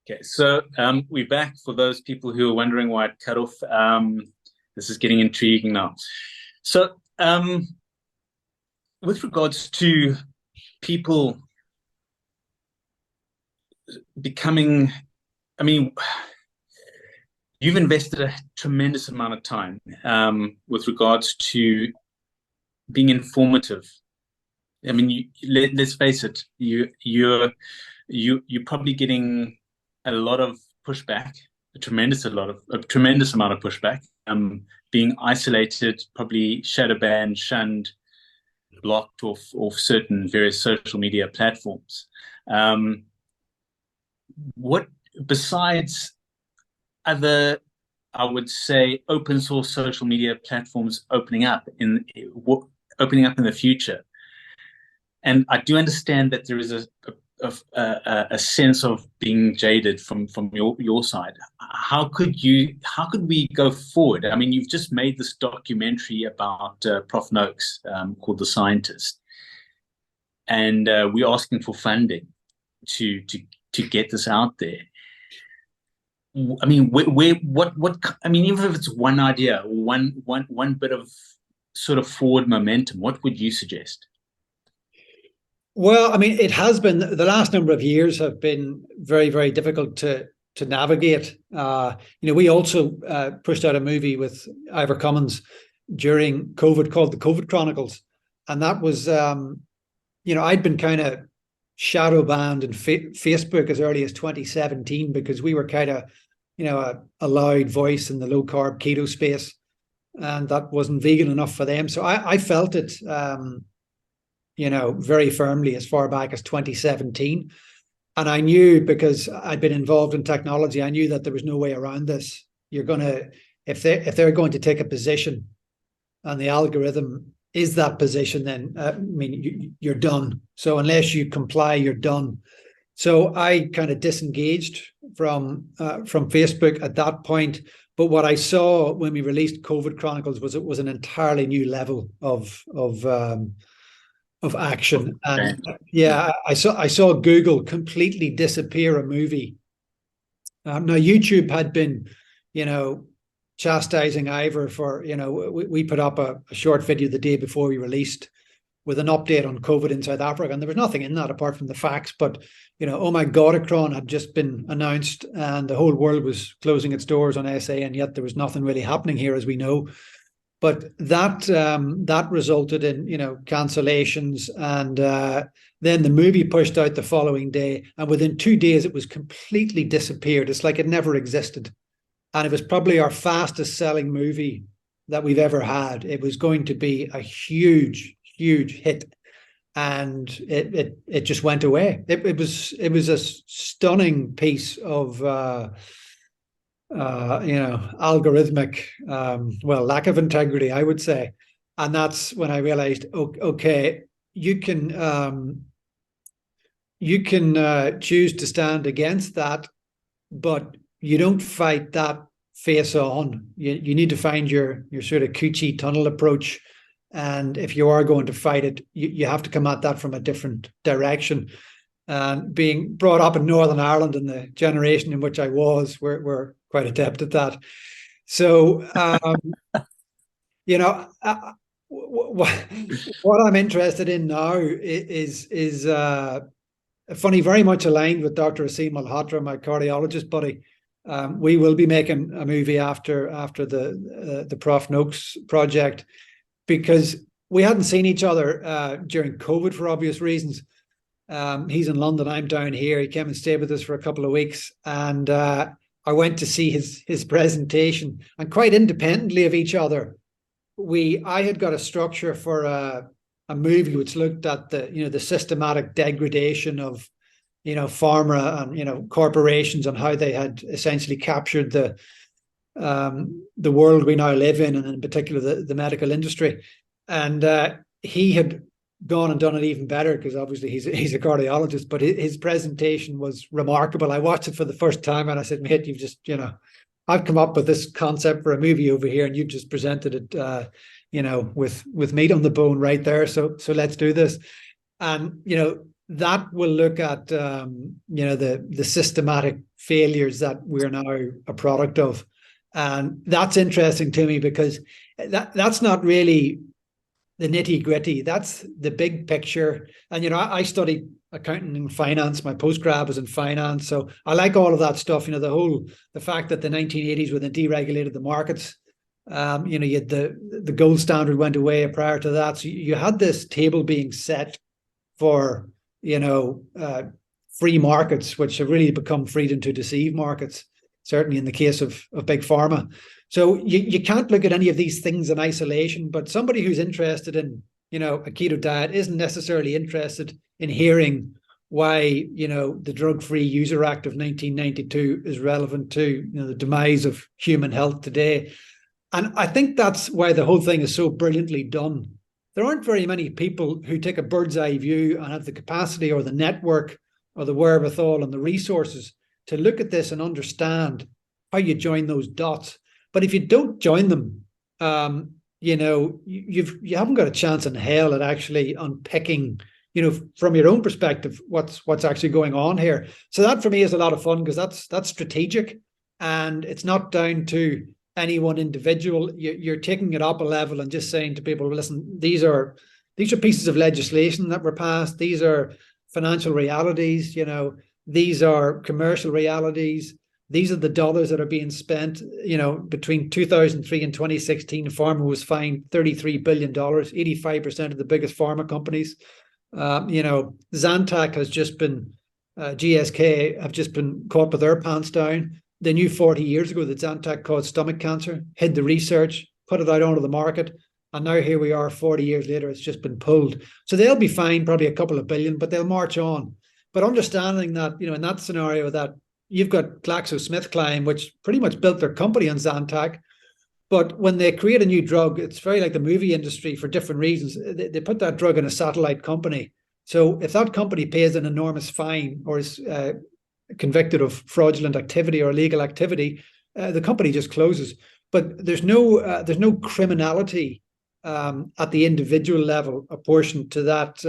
Okay, so we're back for those people who are wondering why it cut off. This is getting intriguing now. So, with regards to people becoming, I mean, you've invested a tremendous amount of time with regards to being informative. I mean, let's face it, you're probably getting a lot of pushback, a tremendous amount of pushback. Being isolated, probably shadow banned, shunned, blocked off certain various social media platforms. What besides other, I would say, open source social media platforms opening up in the future? And I do understand that there is a sense of being jaded from your side. How could we go forward? I mean, you've just made this documentary about Prof. Noakes called The Scientist, and we're asking for funding to get this out there. I mean, what? I mean, even if it's one idea, one bit of sort of forward momentum, what would you suggest? Well, I mean, it has been, the last number of years have been very, very difficult to navigate. We also pushed out a movie with Ivor Cummins during COVID called The COVID Chronicles. And that was, I'd been kind of shadow banned in Facebook as early as 2017 because we were kind of, a loud voice in the low carb keto space. And that wasn't vegan enough for them. So I felt it, very firmly as far back as 2017. And I knew, because I'd been involved in technology, I knew that there was no way around this. If they're going to take a position and the algorithm is that position, then you're done. So unless you comply, you're done. So I kind of disengaged from Facebook at that point. But what I saw when we released COVID Chronicles was it was an entirely new level of action. And yeah, I saw Google completely disappear a movie. Now YouTube had been, chastising Ivor for, we put up a short video the day before we released with an update on COVID in South Africa, and there was nothing in that apart from the facts. But oh my God, Omicron had just been announced, and the whole world was closing its doors on SA, and yet there was nothing really happening here, as we know. But that resulted in cancellations, and then the movie pushed out the following day, and within 2 days it was completely disappeared. It's like it never existed, and it was probably our fastest selling movie that we've ever had. It was going to be a huge hit, and it just went away. It was a stunning piece of algorithmic, lack of integrity, I would say. And that's when I realized, okay, you can choose to stand against that, but you don't fight that face on. You need to find your sort of coochie tunnel approach. And if you are going to fight it, you have to come at that from a different direction. And being brought up in Northern Ireland in the generation in which I was, we're quite adept at that. So, what I'm interested in now is funny, very much aligned with Dr. Asim Malhotra, my cardiologist buddy. We will be making a movie after the Prof. Noakes project, because we hadn't seen each other during COVID for obvious reasons. He's in London, I'm down here. He came and stayed with us for a couple of weeks, and I went to see his presentation, and quite independently of each other, I had got a structure for a movie which looked at the systematic degradation of pharma and corporations, and how they had essentially captured the world we now live in, and in particular the medical industry. And he had gone and done it even better, because obviously he's a cardiologist, but his presentation was remarkable. I watched it for the first time and I said, mate, you've just, I've come up with this concept for a movie over here, and you've just presented it, with meat on the bone right there. So let's do this. And, that will look at the systematic failures that we're now a product of, and that's interesting to me because that's not really the nitty gritty. That's the big picture. And I studied accounting and finance. My postgrad was in finance, so I like all of that stuff. The fact that the 1980s, when they deregulated the markets, you had the gold standard went away prior to that, so you had this table being set for free markets, which have really become freedom to deceive markets, certainly in the case of big pharma. So you can't look at any of these things in isolation, but somebody who's interested in, a keto diet isn't necessarily interested in hearing why, the Drug-Free User Act of 1992 is relevant to, the demise of human health today. And I think that's why the whole thing is so brilliantly done. There aren't very many people who take a bird's eye view and have the capacity or the network or the wherewithal and the resources to look at this and understand how you join those dots. But if you don't join them, you haven't got a chance in hell at actually unpicking, from your own perspective, what's actually going on here. So that for me is a lot of fun because that's strategic, and it's not down to any one individual. You're taking it up a level and just saying to people, listen, these are pieces of legislation that were passed. These are financial realities. These are commercial realities. These are the dollars that are being spent. Between 2003 and 2016, pharma was fined $33 billion, 85% of the biggest pharma companies. Zantac has just been, GSK have just been caught with their pants down. They knew 40 years ago that Zantac caused stomach cancer, hid the research, put it out onto the market. And now here we are 40 years later, it's just been pulled. So they'll be fined probably a couple of billion, but they'll march on. But understanding that, in that scenario, that you've got GlaxoSmithKline, which pretty much built their company on Zantac. But when they create a new drug, it's very like the movie industry for different reasons. They put that drug in a satellite company. So if that company pays an enormous fine or is convicted of fraudulent activity or illegal activity, the company just closes. But there's no criminality at the individual level apportioned to that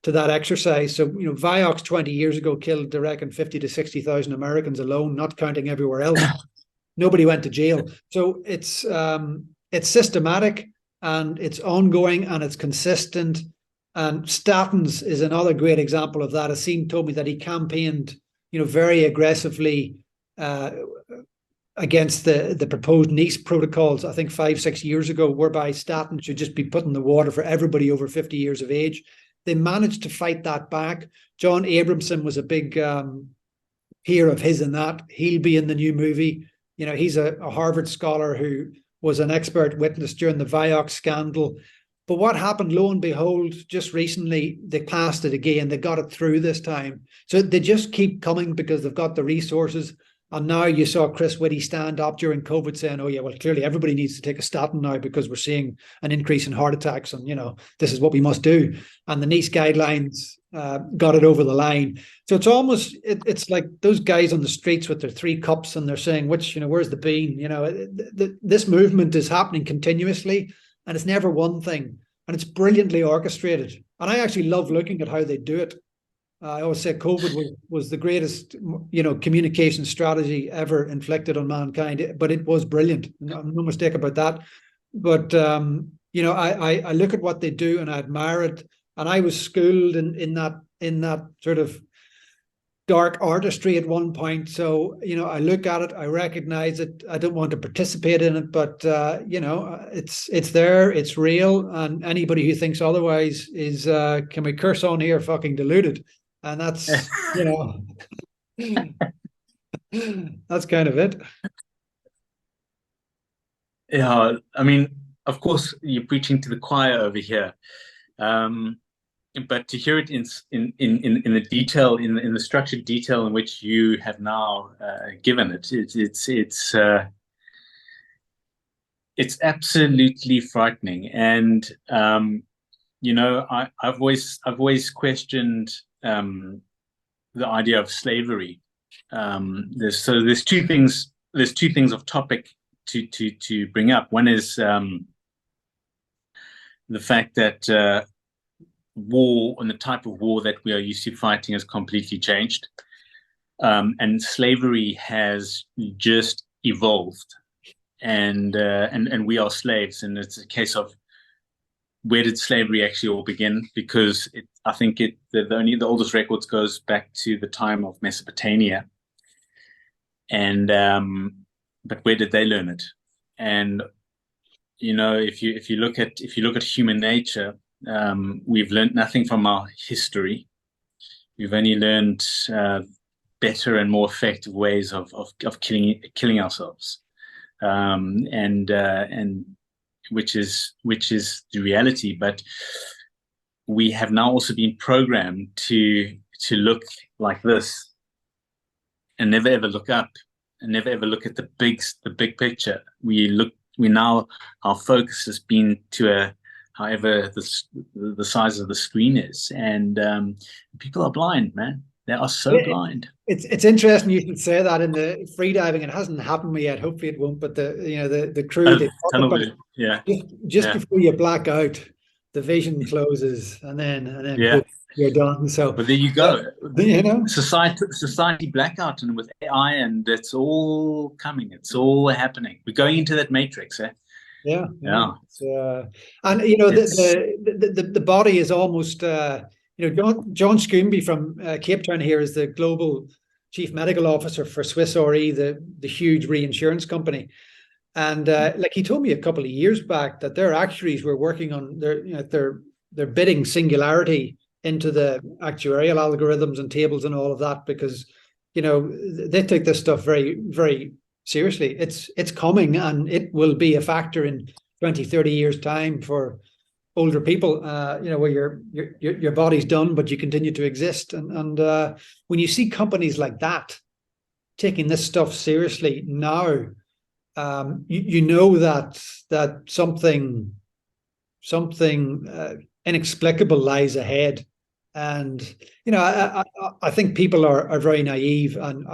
exercise. So Vioxx 20 years ago killed, I reckon, 50 to 60,000 Americans alone, not counting everywhere else. Nobody went to jail. So it's systematic and it's ongoing and it's consistent. And statins is another great example of that. Asim told me that he campaigned very aggressively against the proposed Nice protocols, I think 5-6 years ago, whereby statins should just be put in the water for everybody over 50 years of age. They managed to fight that back. John Abramson was a big peer of his in that. He'll be in the new movie. He's a Harvard scholar who was an expert witness during the Vioxx scandal. But what happened, lo and behold, just recently, they passed it again. They got it through this time. So they just keep coming because they've got the resources. And now you saw Chris Whitty stand up during COVID saying, oh, yeah, well, clearly everybody needs to take a statin now because we're seeing an increase in heart attacks. And, this is what we must do. And the Nice guidelines got it over the line. So it's almost, it's like those guys on the streets with their 3 cups and they're saying, where's the bean? This movement is happening continuously. And it's never one thing. And it's brilliantly orchestrated. And I actually love looking at how they do it. I always say COVID was the greatest, communication strategy ever inflicted on mankind. But it was brilliant. No mistake about that. But, I look at what they do and I admire it. And I was schooled in that sort of dark artistry at one point. So, I look at it, I recognize it. I don't want to participate in it, but, it's there, it's real. And anybody who thinks otherwise is, can we curse on here, fucking deluded. And that's, that's kind of it. Yeah, I mean, of course, you're preaching to the choir over here. But to hear it in the detail, in the structured detail in which you have now given it, it's absolutely frightening. And I've always questioned the idea of slavery. There's two things of topic to bring up. One is the fact that war and the type of war that we are used to fighting has completely changed. And slavery has just evolved, and we are slaves. And it's a case of, where did slavery actually all begin? Because I think the oldest records goes back to the time of Mesopotamia, and but where did they learn it? And if you look at human nature, we've learned nothing from our history. We've only learned better and more effective ways of killing ourselves, and which is the reality. But we have now also been programmed to look like this, and never ever look up, and never ever look at the big picture. Our focus has been to however the size of the screen is, and people are blind, man. They are so blind. It's interesting you should say that. In the freediving, it hasn't happened yet. Hopefully it won't. But the crew, they talk about, yeah, just before you black out, the vision closes, and then yeah, boom, you're done. So, but there you go. Society blackout, and with AI, and it's all coming. It's all happening. We're going into that matrix, eh? Yeah. Yeah. And the body is almost John Scooby from Cape Town here is the global chief medical officer for Swiss Re, the huge reinsurance company. And like he told me a couple of years back that their actuaries were working on their bidding singularity into the actuarial algorithms and tables and all of that, because they take this stuff very, very seriously. It's coming, and it will be a factor in 20, 30 years time for older people, where your body's done, but you continue to exist. And when you see companies like that taking this stuff seriously now, that something inexplicable lies ahead. And I think people are very naive, and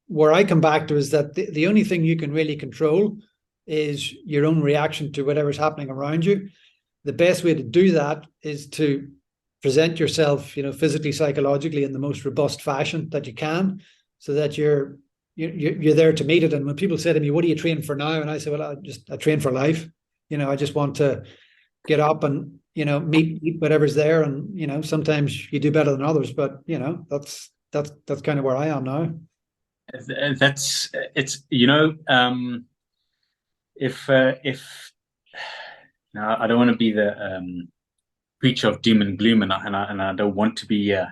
where I come back to is that the only thing you can really control is your own reaction to whatever's happening around you. The best way to do that is to present yourself, physically, psychologically, in the most robust fashion that you can, so that you're there to meet it. And when people say to me, "What do you train for now?" and I say, "Well, I train for life. I just want to get up and meet whatever's there. And sometimes you do better than others, but that's kind of where I am now." If now, I don't want to be the preacher of doom and gloom, and I don't want to be. I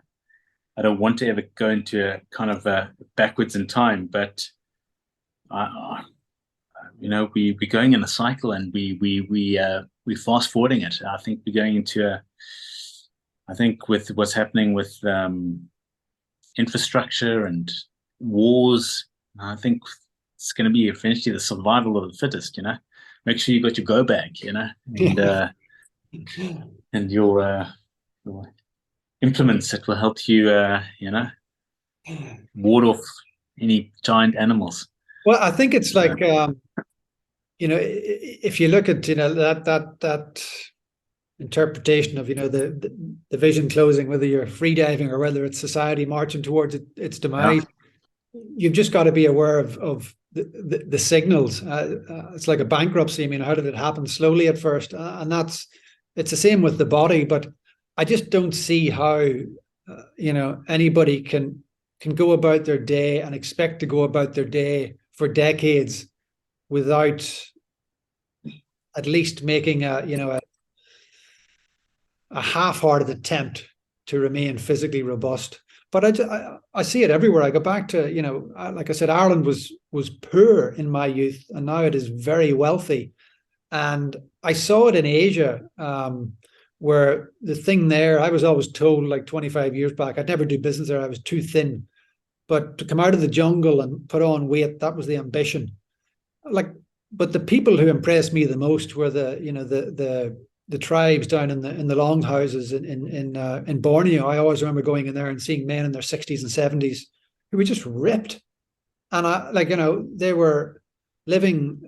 don't want to ever go into a kind of backwards in time, but we're going in a cycle, and we fast forwarding it. I think we're going into I think with what's happening with infrastructure and wars, I think it's going to be eventually the survival of the fittest. Make sure you got your go bag, and your implements that will help you, ward off any giant animals. Well, I think it's like, if you look at that interpretation of the vision closing, whether you're free diving or whether it's society marching towards its demise, you've just got to be aware of the signals. It's like a bankruptcy. I mean, how did it happen? Slowly at first, and it's the same with the body. But I just don't see how anybody can go about their day and expect to go about their day for decades without at least making a half-hearted attempt to remain physically robust. But I see it everywhere. I go back to, like I said, Ireland was poor in my youth, and now it is very wealthy. And I saw it in Asia, where the thing there, I was always told like 25 years back, I'd never do business there. I was too thin. But to come out of the jungle and put on weight, that was the ambition. But the people who impressed me the most were the tribes down in the longhouses in Borneo. I always remember going in there and seeing men in their 60s and 70s who were just ripped, and they were living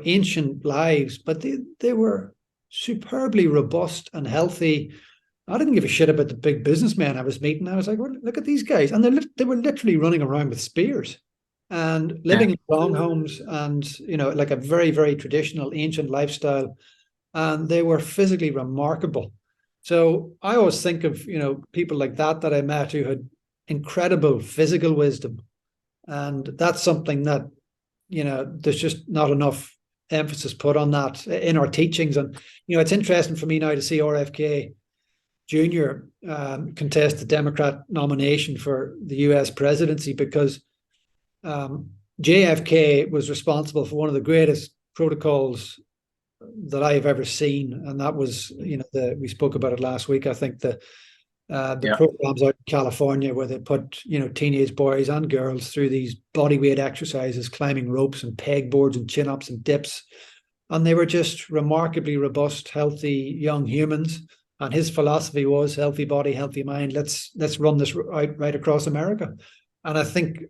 ancient lives, but they were superbly robust and healthy, I didn't give a shit about the big businessmen I was meeting. I was like, well, look at these guys. And they were literally running around with spears and Yeah. living in long homes and, like a very, very traditional ancient lifestyle. And they were physically remarkable. So I always think of, people like that I met who had incredible physical wisdom. And that's something that, there's just not enough emphasis put on that in our teachings. And, it's interesting for me now to see RFK Jr. Contest the Democrat nomination for the US presidency, because JFK was responsible for one of the greatest protocols that I've ever seen, and that was, we spoke about it last week. I think the programs out in California where they put, teenage boys and girls through these body weight exercises, climbing ropes and pegboards and chin ups and dips, and they were just remarkably robust, healthy young humans. And his philosophy was healthy body, healthy mind. Let's run this right across America. And I think,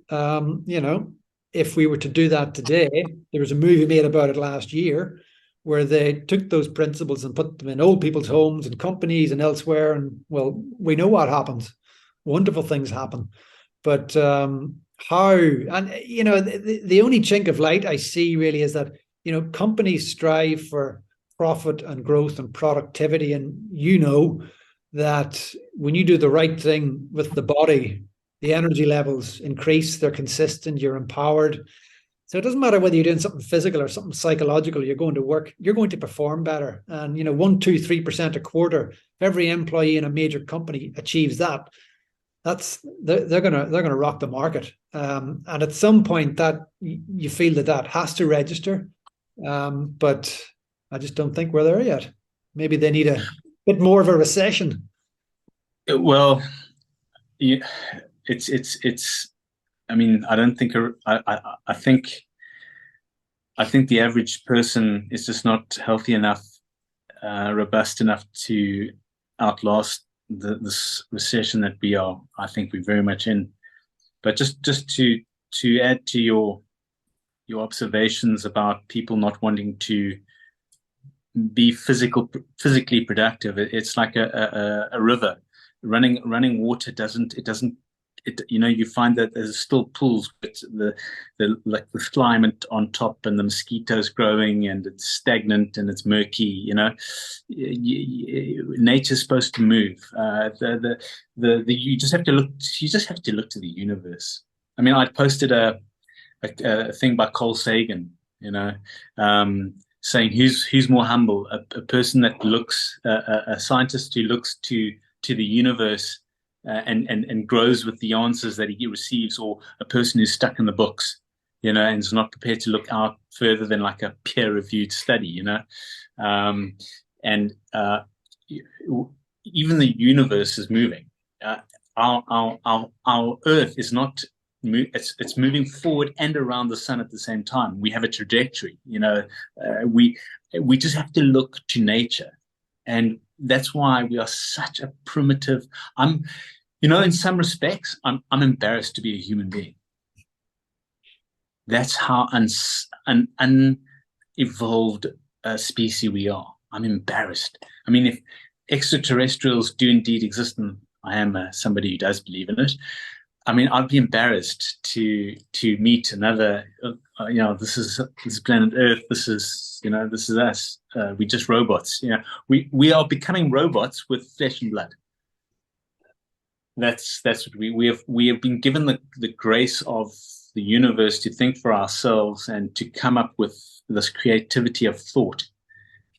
if we were to do that today, there was a movie made about it last year where they took those principles and put them in old people's homes and companies and elsewhere. And well, we know what happens. Wonderful things happen. But how? And, the only chink of light I see really is that, companies strive for profit and growth and productivity. And that when you do the right thing with the body, the energy levels increase, they're consistent, you're empowered. So it doesn't matter whether you're doing something physical or something psychological, you're going to work, you're going to perform better. And, 1%, 2%, 3% a quarter, if every employee in a major company achieves that, they're gonna rock the market. And at some point that you feel that has to register. But I just don't think we're there yet. Maybe they need a bit more of a recession. Well, yeah, it's. I mean, I don't think. I think the average person is just not healthy enough, robust enough to outlast this recession that we are. I think we're very much in. But just to add to your observations about people not wanting to be physically productive, it's like a river. Running water doesn't you find that there's still pools, but the slime on top and the mosquitoes growing, and it's stagnant and it's murky. Nature's supposed to move. You just have to look. You just have to look to the universe. I mean, I posted a thing by Carl Sagan. Saying who's more humble, a person that looks, a scientist who looks to the universe and grows with the answers that he receives, or a person who's stuck in the books, and is not prepared to look out further than like a peer-reviewed study, and even the universe is moving. Our Earth is not. It's moving forward and around the sun at the same time. We have a trajectory. We just have to look to nature, and that's why we are such a primitive. In some respects, I'm embarrassed to be a human being. That's how unevolved a species we are. I'm embarrassed. I mean, if extraterrestrials do indeed exist, and I am somebody who does believe in it, I mean, I'd be embarrassed to meet another. This is planet Earth. This is us. We're just robots. We are becoming robots with flesh and blood. That's what we have been given the grace of the universe to think for ourselves and to come up with this creativity of thought.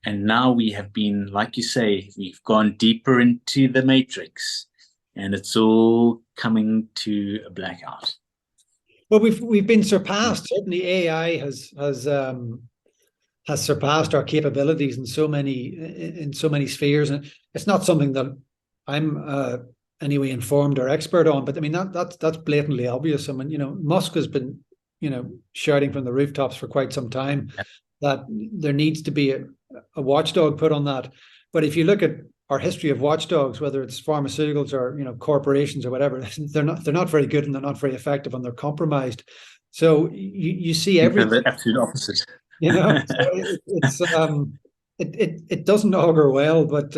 And now we have been, like you say, we've gone deeper into the matrix, and it's all coming to a blackout. Well, we've been surpassed. Certainly, AI has surpassed our capabilities in so many spheres, and it's not something that I'm anyway informed or expert on. But I mean that's blatantly obvious. I mean, Musk has been shouting from the rooftops for quite some time that there needs to be a watchdog put on that. But if you look at our history of watchdogs, whether it's pharmaceuticals or corporations or whatever, they're not very good, and they're not very effective, and they're compromised. So you see everything. The absolute opposite. So it doesn't augur well. But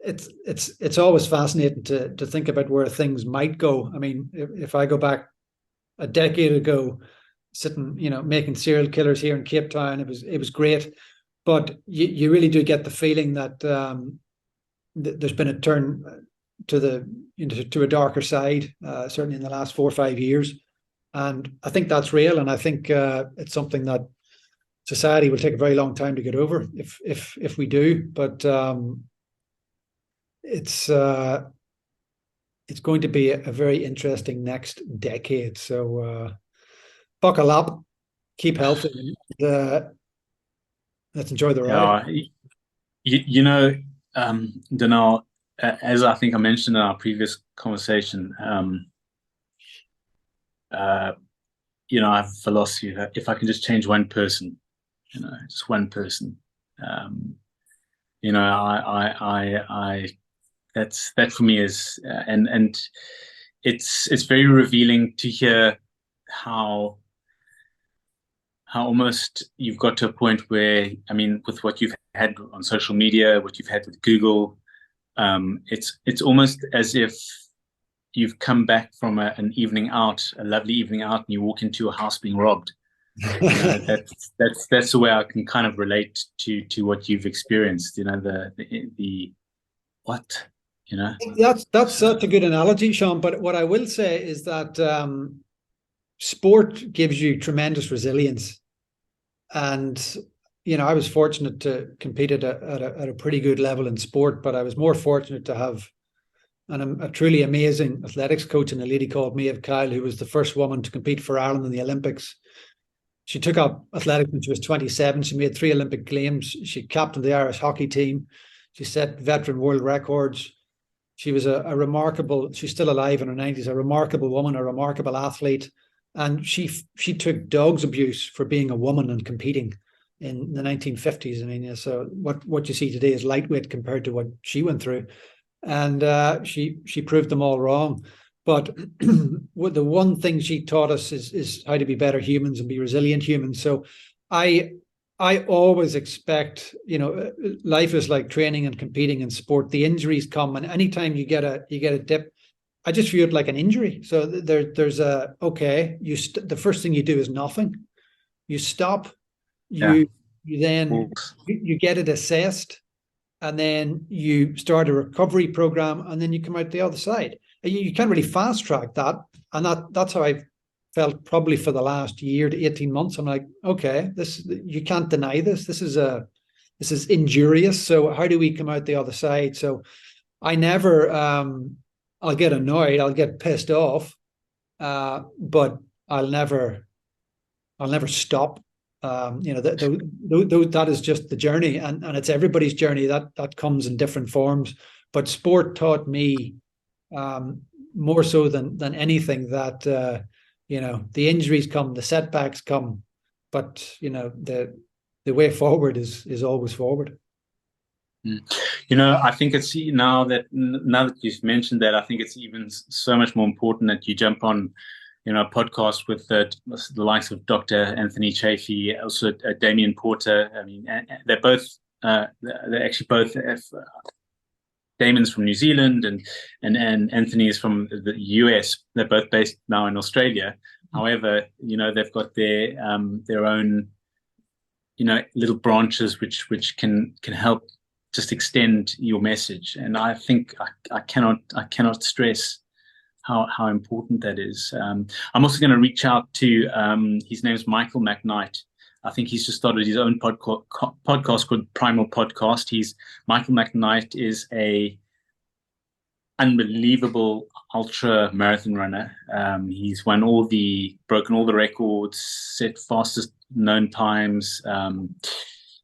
it's always fascinating to think about where things might go. I mean, if I go back a decade ago, sitting, making serial killers here in Cape Town, it was great, but you really do get the feeling that there's been a turn to a darker side, certainly in the last 4 or 5 years, and I think that's real, and I think it's something that society will take a very long time to get over if we do, but it's going to be a very interesting next decade. So buckle up, keep healthy, and let's enjoy the ride. Yeah, Donal, as I think I mentioned in our previous conversation, uh, I have a philosophy that if I can just change one person, just one person, I that for me is, and it's very revealing to hear how almost you've got to a point where, I mean, with what you've had on social media, what you've had with Google, it's almost as if you've come back from an evening out, a lovely evening out, and you walk into a house being robbed. That's the way I can kind of relate to what you've experienced. The what, That's So, such a good analogy, Sean. But what I will say is that sport gives you tremendous resilience, and I was fortunate to compete at a pretty good level in sport, but I was more fortunate to have a truly amazing athletics coach and a lady called Maeve Kyle, who was the first woman to compete for Ireland in the Olympics. She took up athletics when she was 27. She made 3 Olympic games. She captained the Irish hockey team. She set veteran world records. She was a remarkable, she's still alive in her 90s, a remarkable woman, a remarkable athlete. And she took dog's abuse for being a woman and competing in the 1950s. I mean, so what you see today is lightweight compared to what she went through. And she proved them all wrong. But the one thing she taught us is how to be better humans and be resilient humans. So I always expect, life is like training and competing in sport. The injuries come, and anytime you get a dip, I just view it like an injury. So there's the first thing you do is nothing. You stop. yeah. You then you get it assessed, and then you start a recovery program, and then you come out the other side. You can't really fast track that, and that's how I felt probably for the last year to 18 months. I'm like, okay, you can't deny this. This is injurious. So how do we come out the other side? So I never, I'll get annoyed, I'll get pissed off, but I'll never stop. That is just the journey, and it's everybody's journey. That comes in different forms. But sport taught me, more so than anything, that the injuries come, the setbacks come, but the way forward is always forward. I think it's now that you've mentioned that, I think it's even so much more important that you jump on, a podcast with the likes of Dr. Anthony Chafee, also Damien Porter. I mean, they're both they're actually both Damon's from New Zealand and Anthony is from the US. They're both based now in Australia. However, they've got their own little branches which can help just extend your message. And I think I cannot stress how important that is. I'm also going to reach out to his name's Michael McKnight. I think he's just started his own podcast called Primal Podcast. Michael McKnight is a unbelievable ultra marathon runner. He's broken all the records, set fastest known times.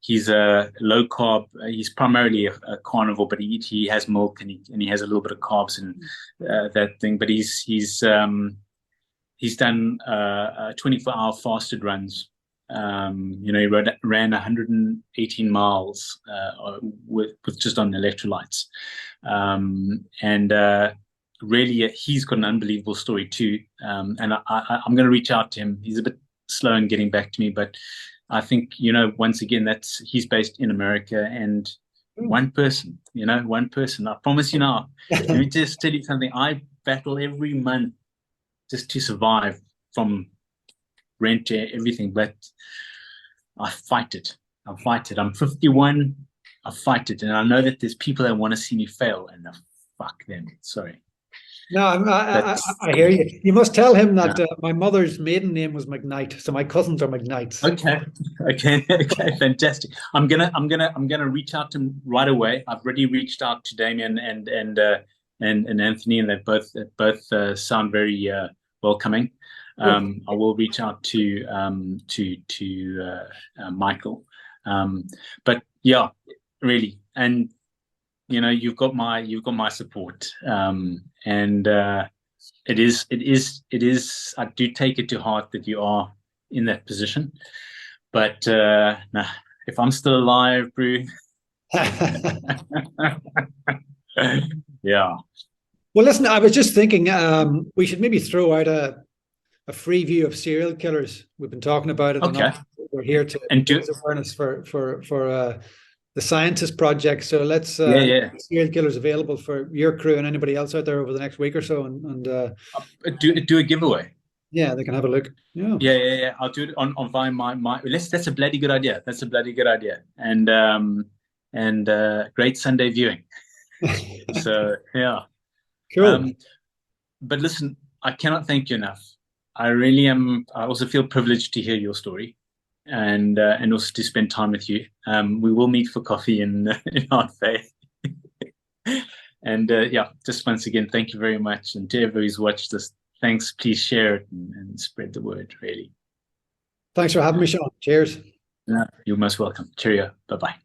He's a low carb. He's primarily a carnivore, but he has milk and he has a little bit of carbs and that thing. But he's done 24-hour fasted runs. He ran 118 miles with just on electrolytes, and really he's got an unbelievable story too. And I'm going to reach out to him. He's a bit slow in getting back to me, but I think once again he's based in America, and one person, one person. I promise you now. Let me just tell you something. I battle every month just to survive, from rent to everything, but I fight it. I fight it. I'm 51. I fight it, and I know that there's people that want to see me fail, and fuck them. Sorry. No, That's I hear you. You must tell him yeah. that my mother's maiden name was McKnight, so my cousins are McKnights. Okay. Okay, fantastic. I'm gonna reach out to him right away. I've already reached out to Damien and Anthony, and they both sound very welcoming. I will reach out to Michael. But yeah, really, and you've got my support. And it is. I do take it to heart that you are in that position. But nah, if I'm still alive, Brew, yeah. Well, listen, I was just thinking we should maybe throw out a free view of serial killers. We've been talking about it Okay. enough. We're here to And raise awareness for the scientist project. So let's yeah. serial killers available for your crew and anybody else out there over the next week or so, and Do a giveaway. yeah, they can have a look. Yeah. Yeah. I'll do it on via my. That's a bloody good idea. That's a bloody good idea. And great Sunday viewing. So yeah. Cool. But listen, I cannot thank you enough. I really am. I also feel privileged to hear your story, and also to spend time with you. We will meet for coffee in Art Fair. And yeah, just once again, thank you very much. And to everybody who's watched this, thanks. Please share it and spread the word, really. Thanks for having me, Sean. Cheers. You're most welcome. Cheerio. Bye-bye.